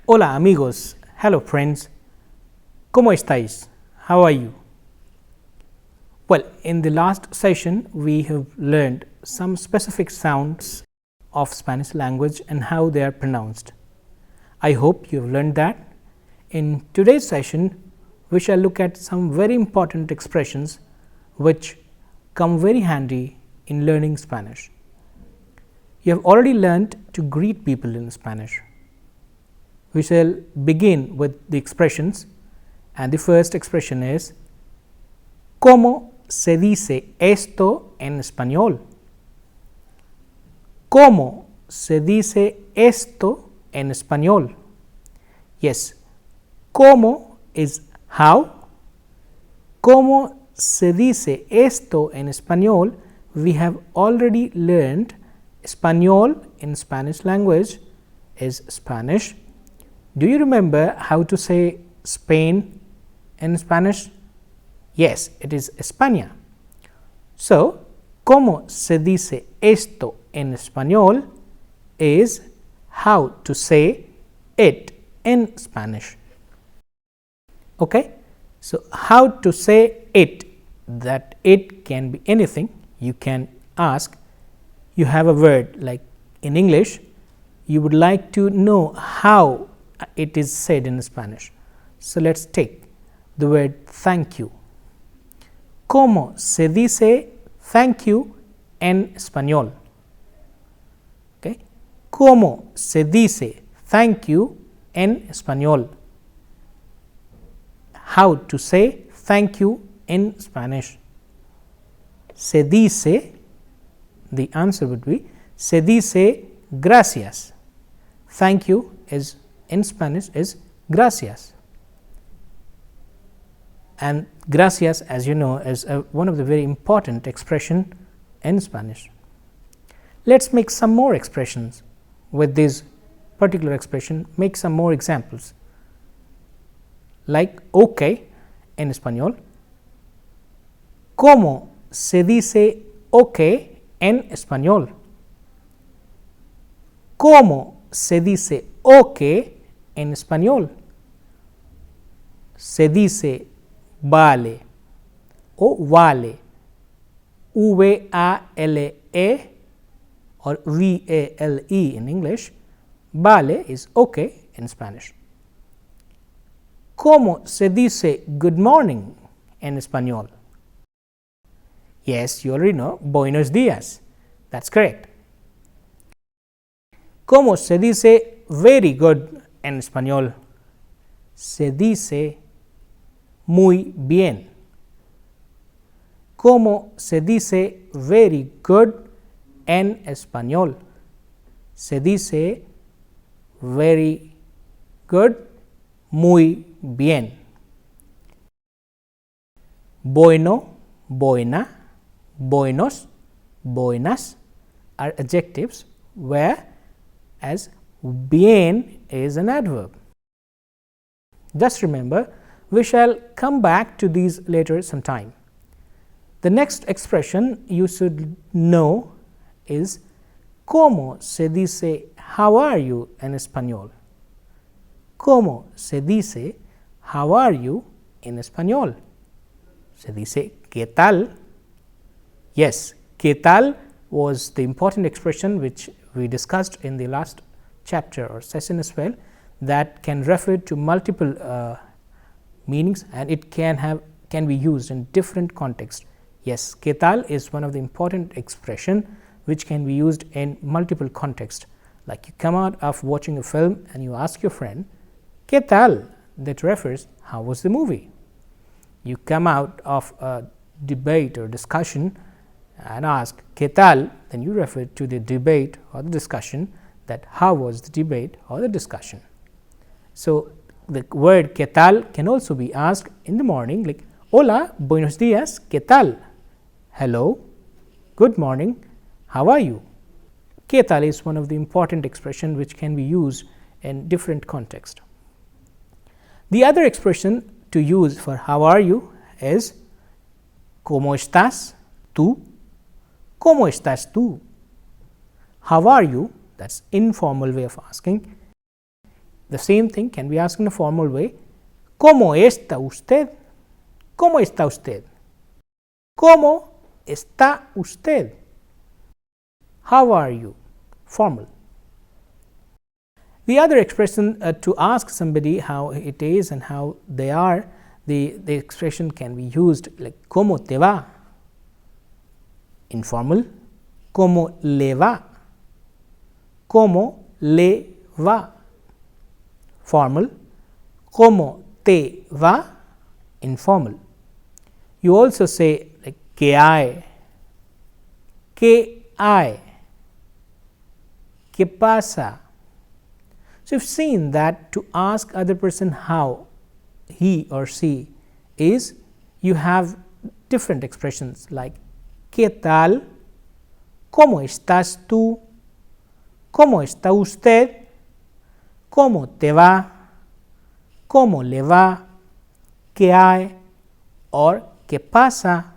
Hola amigos, hello friends, ¿cómo estáis? How are you? Well, in the last session we have learned some specific sounds of Spanish language and how they are pronounced. I hope you have learned that. In today's session we shall look at some very important expressions which come very handy in learning Spanish. You have already learned to greet people in Spanish. We shall begin with the expressions, and the first expression is ¿Cómo se dice esto en español? ¿Cómo se dice esto en español? Yes, ¿cómo is how? ¿Cómo se dice esto en español? We have already learned español in Spanish language is Spanish. Do you remember how to say Spain in Spanish? Yes, it is España. So, ¿cómo se dice esto en español? Is how to say it in Spanish. Okay? So, how to say it, that it can be anything. You can ask, you have a word like in English, you would like to know how it is said in Spanish. So, let us take the word thank you. ¿Cómo se dice thank you en español? Okay. ¿Cómo se dice thank you en español? How to say thank you in Spanish? Se dice, the answer would be, se dice gracias. Thank you is in Spanish is gracias, and gracias, as you know, is one of the very important expression in Spanish. Let us make some more expressions with this particular expression, make some more examples like okay en español. ¿Cómo se dice okay en español? ¿Cómo se dice okay en español? Se dice vale o vale, V-A-L-E or V-A-L-E in English. Vale is okay in Spanish. ¿Cómo se dice good morning en español? Yes, you already know, buenos días. That's correct. ¿Cómo se dice very good en español? Se dice muy bien. ¿Cómo se dice very good en español? Se dice very good, muy bien. Bueno, buena, buenos, buenas are adjectives, whereas bien is an adverb. Just remember, we shall come back to these later sometime. The next expression you should know is ¿Cómo se dice how are you en español? ¿Cómo se dice how are you en español? Se dice ¿qué tal? Yes, ¿qué tal was the important expression which we discussed in the last chapter or session as well, that can refer to multiple meanings, and it can be used in different contexts. Yes, ¿qué tal is one of the important expression which can be used in multiple contexts. Like you come out of watching a film and you ask your friend, ¿qué tal? That refers how was the movie. You come out of a debate or discussion and ask ¿qué tal? Then you refer to the debate or the discussion, that how was the debate or the discussion. So, the word ¿qué tal? Can also be asked in the morning, like hola, buenos días, ¿qué tal? Hello, good morning, how are you? ¿Qué tal is one of the important expressions which can be used in different contexts. The other expression to use for how are you is ¿cómo estás tú? ¿Cómo estás tú? How are you? That's informal way of asking. The same thing can be asked in a formal way. ¿Cómo está usted? ¿Cómo está usted? ¿Cómo está usted? How are you? Formal. The other expression to ask somebody how it is and how they are, the expression can be used like ¿Cómo te va? Informal. ¿Cómo le va? ¿Cómo le va? Formal. ¿Cómo te va? Informal. You also say like ¿Qué hay? ¿Qué hay? ¿Qué pasa? So, you have seen that to ask other person how he or she is, you have different expressions like ¿Qué tal? ¿Cómo estás tú? ¿Cómo está usted? ¿Cómo te va? ¿Cómo le va? ¿Qué hay? Or ¿Qué pasa?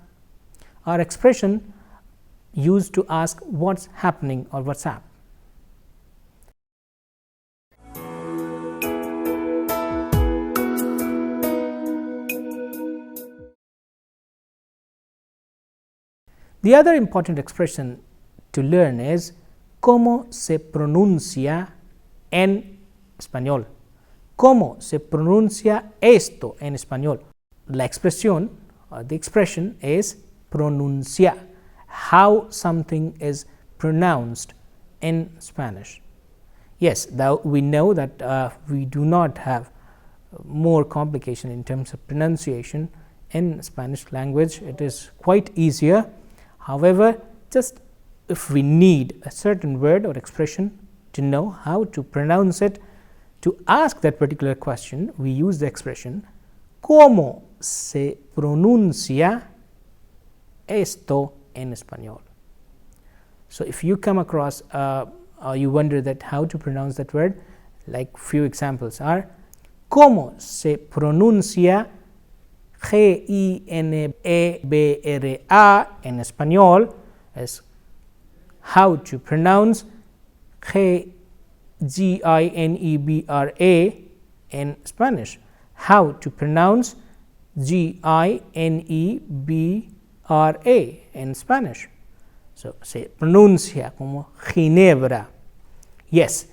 Are expression used to ask what's happening or what's up. The other important expression to learn is ¿Cómo se pronuncia en español? ¿Cómo se pronuncia esto en español? La expresión or the expression is pronuncia, how something is pronounced in Spanish. Yes, now we know that we do not have more complication in terms of pronunciation in Spanish language. It is quite easier. However, just if we need a certain word or expression to know how to pronounce it, to ask that particular question, we use the expression ¿Cómo se pronuncia esto en español? So, if you come across or you wonder that how to pronounce that word, like few examples are ¿Cómo se pronuncia Ginebra en español? As how to pronounce Ginebra in Spanish. How to pronounce Ginebra in Spanish. So, se pronuncia como Ginebra. Yes,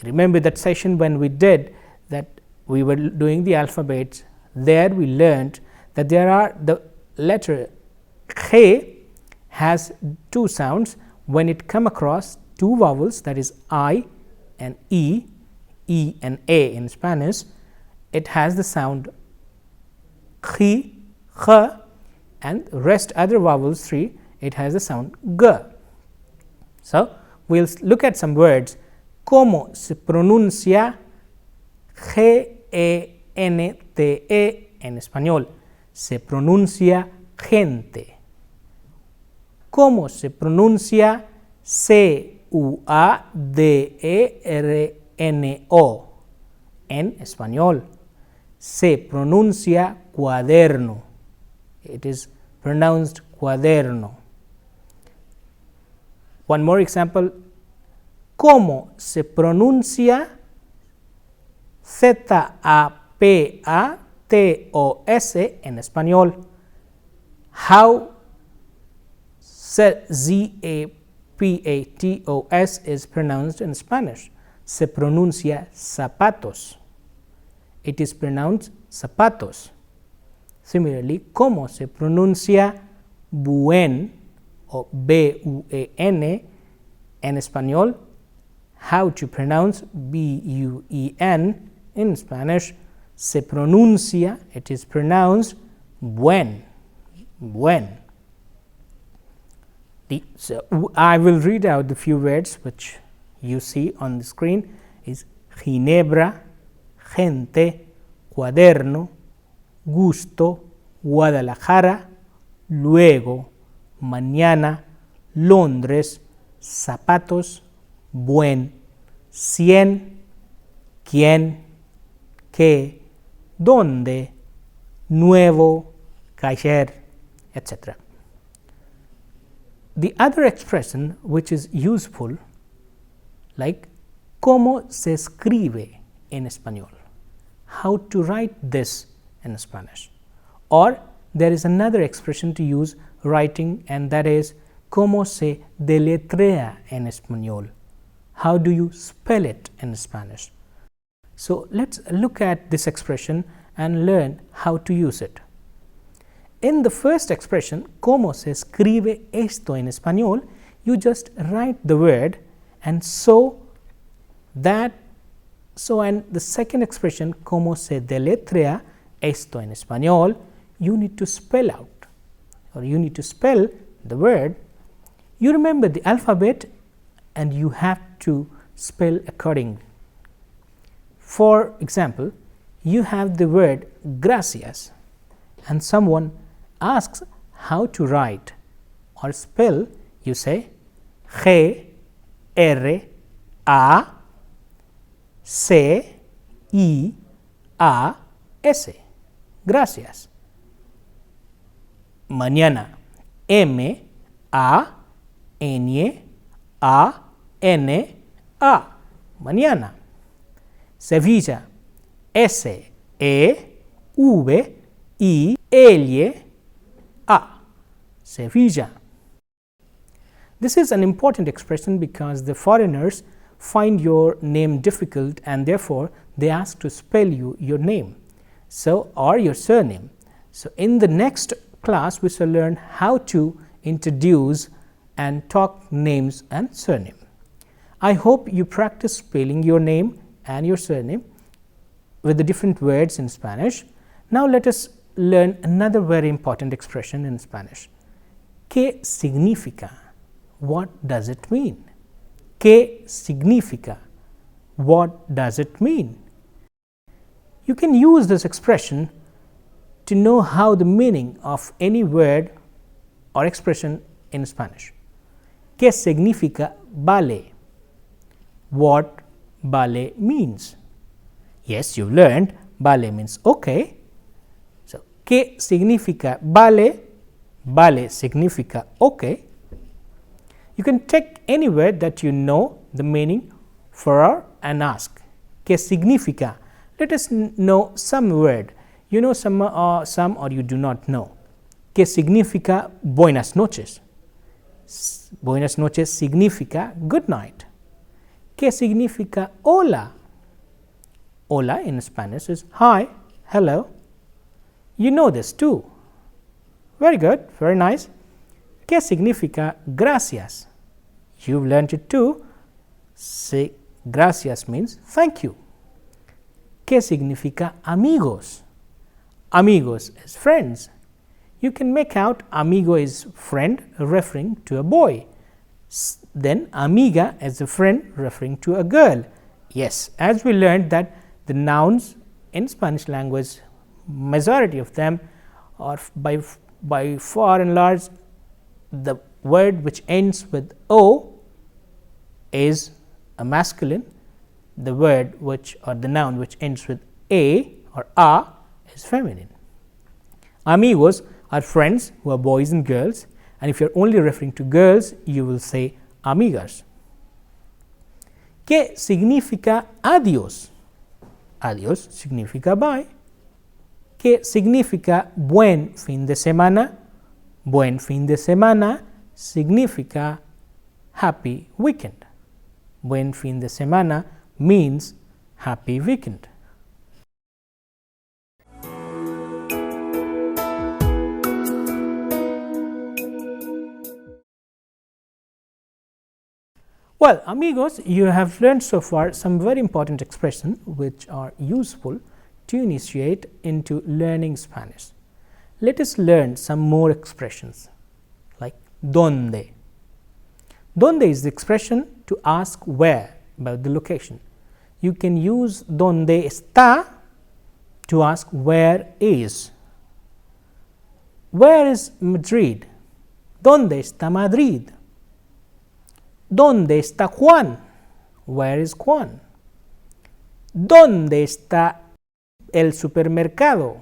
remember that session when we did that we were doing the alphabets. There we learned that there are the letter G has two sounds when it come across two vowels, that is I and E and A in Spanish. It has the sound G, and rest other vowels 3, it has the sound G. So, we will look at some words. ¿Cómo se pronuncia Gente en español? Se pronuncia gente. ¿Cómo se pronuncia Cuaderno en español? Se pronuncia cuaderno. It is pronounced cuaderno. One more example. ¿Cómo se pronuncia Zapatos en español? How Zapatos is pronounced in Spanish? Se pronuncia zapatos. It is pronounced zapatos. Similarly, ¿cómo se pronuncia buen o buen en español? How to pronounce buen in Spanish? Se pronuncia, it is pronounced buen. Buen. So I will read out the few words which you see on the screen is Ginebra, gente, cuaderno, gusto, Guadalajara, luego, mañana, Londres, zapatos, buen, 100, quién, qué, dónde, nuevo, caer, etc. The other expression which is useful, like ¿cómo se escribe en español? How to write this in Spanish? Or there is another expression to use writing, and that is ¿cómo se deletrea en español? How do you spell it in Spanish? So let's look at this expression and learn how to use it. In the first expression, ¿cómo se escribe esto en español? You just write the word, and and the second expression, ¿cómo se deletrea esto en español? You need to spell out, or you need to spell the word. You remember the alphabet and you have to spell accordingly. For example, you have the word gracias and someone asks how to write or spell. You say G R A C I A S, gracias. Mañana, M A N A N A, mañana. Sevilla, S E V I L A, Sevilla. This is an important expression because the foreigners find your name difficult and therefore they ask to spell your name, or your surname. So in the next class we shall learn how to introduce and talk names and surname. I hope you practice spelling your name and your surname with the different words in Spanish. Now let us learn another very important expression in Spanish. ¿Qué significa? What does it mean? ¿Qué significa? What does it mean? You can use this expression to know how the meaning of any word or expression in Spanish. ¿Qué significa vale? What vale means? Yes, you learned vale means okay. So, ¿qué significa vale? Vale significa okay. You can take any word that you know the meaning for and ask, ¿qué significa? Let us know some word. You know some or you do not know. ¿Qué significa buenas noches? Buenas noches significa good night. ¿Qué significa hola? Hola in Spanish is hi, hello. You know this too. Very good, very nice. ¿Qué significa gracias? You've learned it too. Say gracias means thank you. ¿Qué significa amigos? Amigos is friends. You can make out amigo is friend referring to a boy. Then amiga is a friend referring to a girl. Yes, as we learned that the nouns in Spanish language, majority of them are by far and large, the word which ends with O is a masculine. The word which, or the noun which ends with A or A is feminine. Amigos are friends who are boys and girls, and if you are only referring to girls, you will say amigas. ¿Qué significa adiós? Adiós significa bye. ¿Qué significa buen fin de semana? Buen fin de semana significa happy weekend. Buen fin de semana means happy weekend. Well, amigos, you have learned so far some very important expressions which are useful to initiate into learning Spanish. Let us learn some more expressions like ¿dónde? ¿Dónde is the expression to ask where, about the location. You can use ¿dónde está? To ask where is. Where is Madrid? ¿Dónde está Madrid? ¿Dónde está Juan? Where is Juan? ¿Dónde está el supermercado?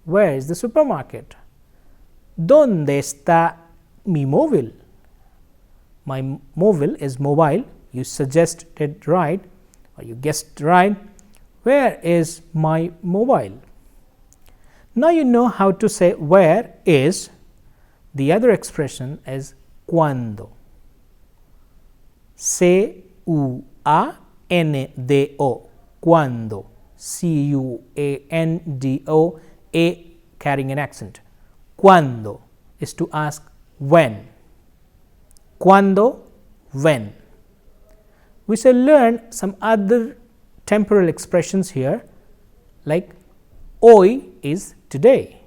Where is the supermarket? ¿Dónde está mi móvil? My móvil is mobile. You suggested right, or you guessed right. Where is my mobile? Now you know how to say where is. The other expression is cuando. C-U-A-N-D-O. Cuando. C-U-A-N-D-O. A carrying an accent. Cuando is to ask when. Cuando, when. We shall learn some other temporal expressions here, like hoy is today.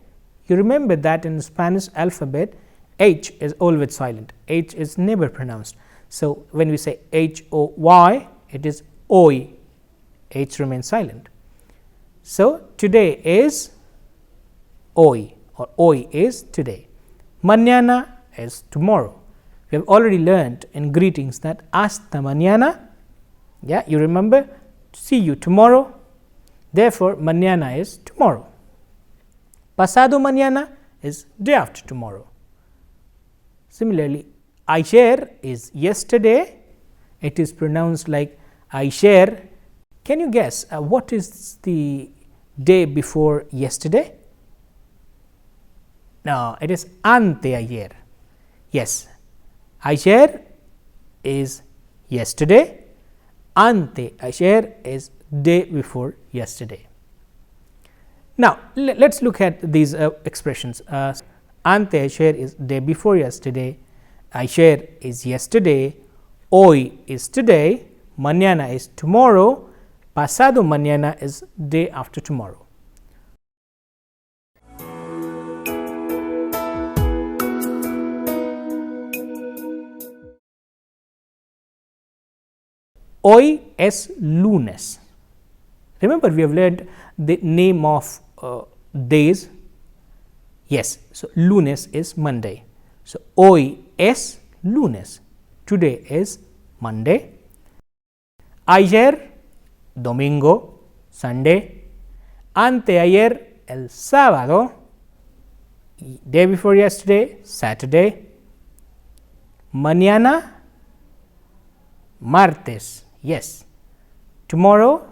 You remember that in Spanish alphabet, H is always silent. H is never pronounced. So, when we say H-O-Y, it is hoy. H remains silent. So, today is hoy, or hoy is today. Mañana is tomorrow. We have already learned in greetings that hasta mañana, yeah, you remember, see you tomorrow. Therefore, mañana is tomorrow. Pasado mañana is day after tomorrow. Similarly, ayer is yesterday. It is pronounced like ayer. Can you guess what is the day before yesterday? No, it is anteayer. Yes, ayer is yesterday. Anteayer is day before yesterday. Now, let us look at these expressions. Anteayer is day before yesterday. Ayer is yesterday. Hoy is today. Mañana is tomorrow. Pasado mañana is day after tomorrow. Hoy es lunes. Remember, we have learned the name of days. Yes, so lunes is Monday. So, hoy es lunes. Today is Monday. Ayer, domingo, Sunday. Anteayer, el sábado. Day before yesterday, Saturday. Mañana, martes. Yes. Tomorrow,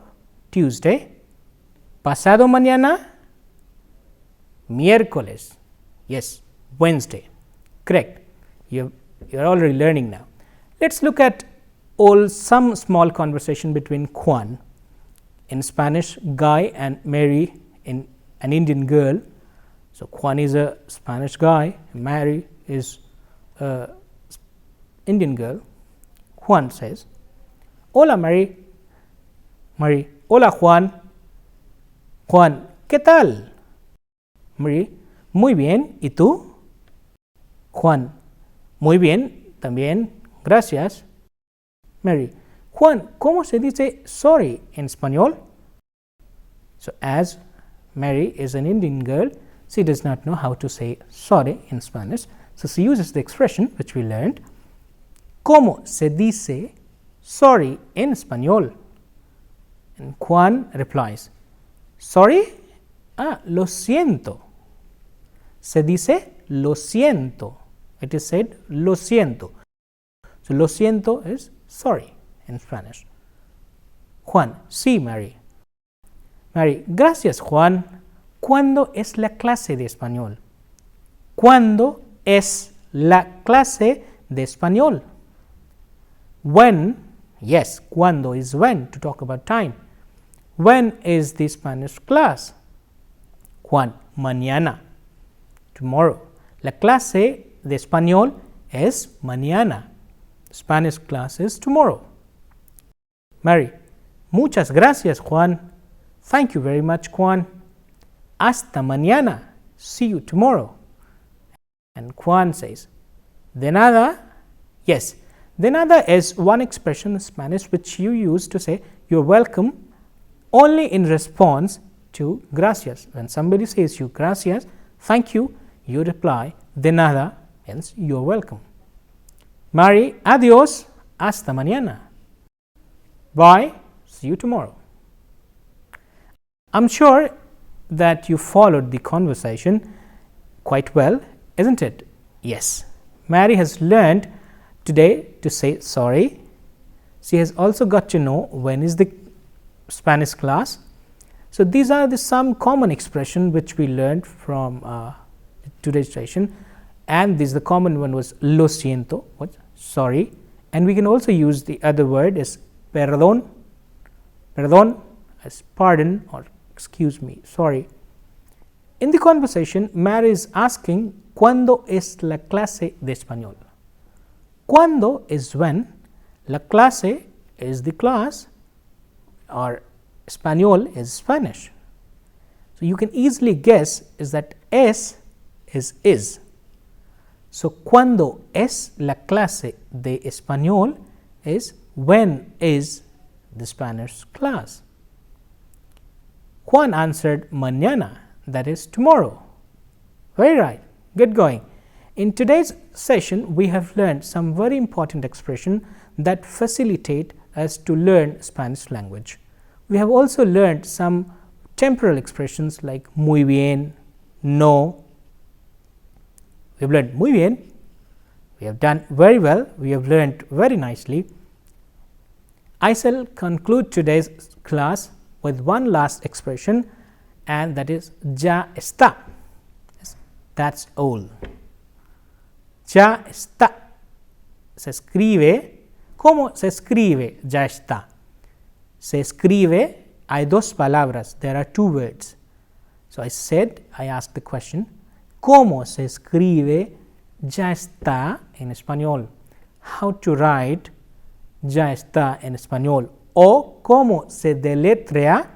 Tuesday. Pasado mañana, miércoles. Yes, Wednesday. Correct. You are already learning now. Let us look at some small conversation between Juan in Spanish, Guy, and Mary in an Indian girl. So, Juan is a Spanish guy, Mary is a Indian girl. Juan says, hola Mary. Mary, hola Juan. Juan, ¿qué tal? Mary, muy bien, ¿y tú? Juan, muy bien, también, gracias. Mary, Juan, ¿cómo se dice sorry en español? So, as Mary is an Indian girl, she does not know how to say sorry in Spanish. So, she uses the expression which we learned. ¿Cómo se dice sorry en español? And Juan replies, sorry? Lo siento. Se dice lo siento. It is said lo siento. So, lo siento is sorry in Spanish. Juan, sí, Mary. Mary, gracias, Juan. ¿Cuándo es la clase de español? ¿Cuándo es la clase de español? When, yes, cuando is when, to talk about time. When is the Spanish class? Juan, mañana, tomorrow. La clase de español es mañana. Spanish class is tomorrow. Mary, muchas gracias, Juan. Thank you very much, Juan. Hasta mañana. See you tomorrow. And Juan says, de nada. Yes, de nada is one expression in Spanish which you use to say you're welcome only in response to gracias. When somebody says you gracias, thank you, you reply de nada, hence you're welcome. Mary, adiós, hasta mañana. Bye, see you tomorrow. I'm sure that you followed the conversation quite well, isn't it? Yes. Mary has learned today to say sorry. She has also got to know when is the Spanish class. So, these are the some common expression which we learned from today's session, and this the common one was lo siento, what, sorry, and we can also use the other word as perdón, perdón as pardon or excuse me, sorry. In the conversation, Mary is asking, ¿cuándo es la clase de español? ¿Cuándo is when, la clase is the class, or español is Spanish. So, you can easily guess is that es is. So, ¿cuándo es la clase de español? Is when is the Spanish class. Juan answered mañana, that is tomorrow. Very right, good going. In today's session, we have learned some very important expression that facilitate us to learn Spanish language. We have also learned some temporal expressions like muy bien, no. We have learned muy bien, we have done very well, we have learned very nicely. I shall conclude today's class with one last expression, and that is ya está. That's all. Ya está. Se escribe. ¿Cómo se escribe ya está? Se escribe, hay dos palabras, there are two words. So, I asked the question, ¿cómo se escribe ya está en español? How to write ya está en español, o cómo se deletrea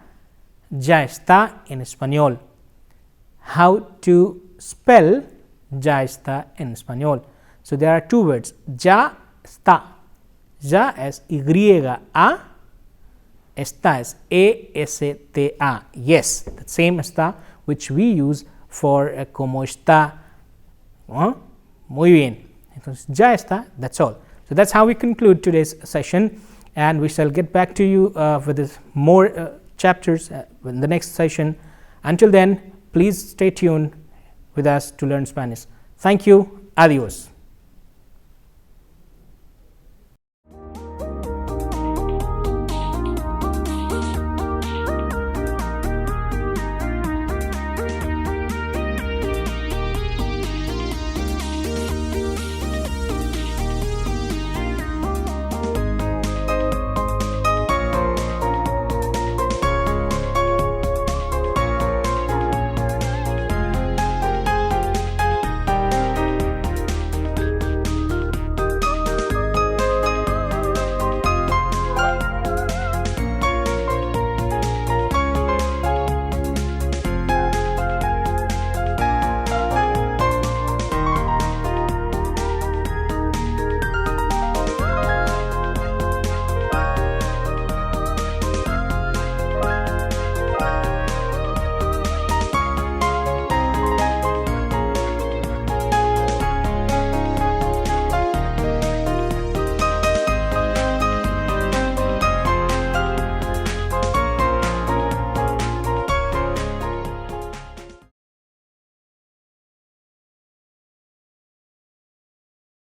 ya está en español. How to spell ya está en español. So, there are two words, ya está. Ya es Y-A, está es E-S-T-A. Yes, the same está which we use for como está. Muy bien. Entonces, ya está, that's all. So, that's how we conclude today's session, and we shall get back to you with more chapters in the next session. Until then, please stay tuned with us to learn Spanish. Thank you. Adios.